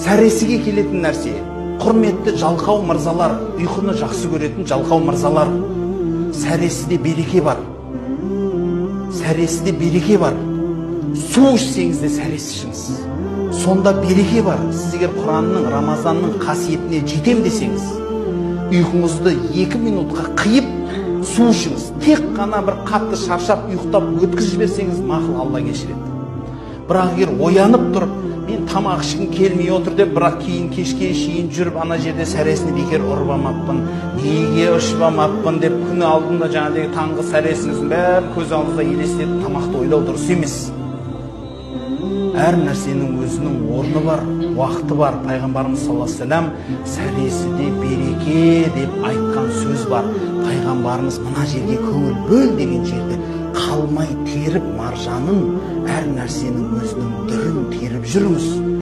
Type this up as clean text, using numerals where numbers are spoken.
сәресіге келетін нәрсе. Құрметті жалқау мырзалар, ұйқыны жақсы көретін жалқау мырзалар, сәресіде береке бар. Сәресіде береке бар. Су ішсеңіз де сәресі ішіңіз. Сонда береке бар. Сіз егер Құранның, Рамазанның қасиетіне жетем десеңіз, ұйқыңызды 2 минутқа қиып су ішіңіз. Тек қана бір қатты шаршап ұйықтап өткізіп жіберсеңіз, мақұл, Алла кешіреді. Бірақ егер оянып тұрып, мен тамақ ішкім келмей отыр деп, бірақ кейін кешке шейін жүріп, ана жерде сәресіне бекер ұрып алмаппын, неге ішіп алмаппын деп, күні алдында жаңағыдегі таңғы сәресіңіздің бәрі көз алдыңызда елестетіп, тамақты ойлау дұрыс емес. Әр нәрсенің өзінің орны бар, уақыты бар. Пайғамбарымыз саллаллаху алейхи вассалам сәресіде береке деп айтқан сөз бар. Пайғамбарымыз мына жерге көңіл бөл деген жерде қалмай теріп маржанын, әр нәрсенің өзінің түрін теріп жүріңіз.